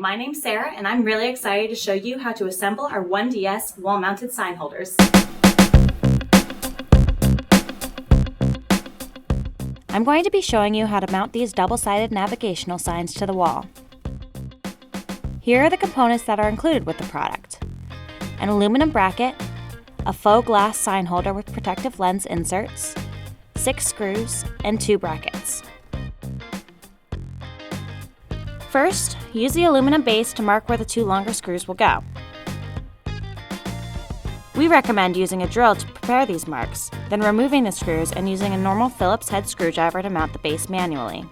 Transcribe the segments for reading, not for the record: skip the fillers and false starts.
my name's Sarah and I'm really excited to show you how to assemble our 1DS wall-mounted sign holders. I'm going to be showing you how to mount these double-sided navigational signs to the wall. Here are the components that are included with the product: an aluminum bracket, a faux glass sign holder with protective lens inserts, 6 screws, and 2 brackets. First, use the aluminum base to mark where the 2 longer screws will go. We recommend using a drill to prepare these marks, then removing the screws and using a normal Phillips head screwdriver to mount the base manually.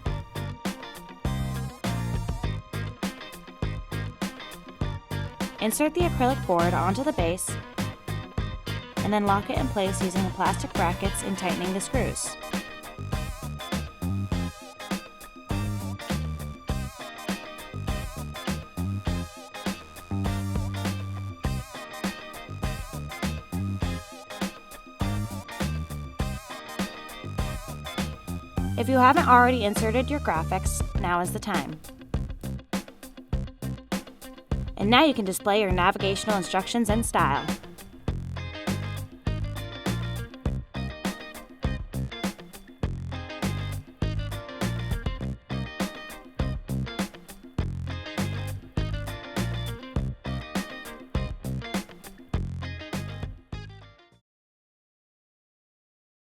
Insert the acrylic board onto the base and then lock it in place using the plastic brackets and tightening the screws. If you haven't already inserted your graphics, now is the time. And now you can display your navigational instructions in style.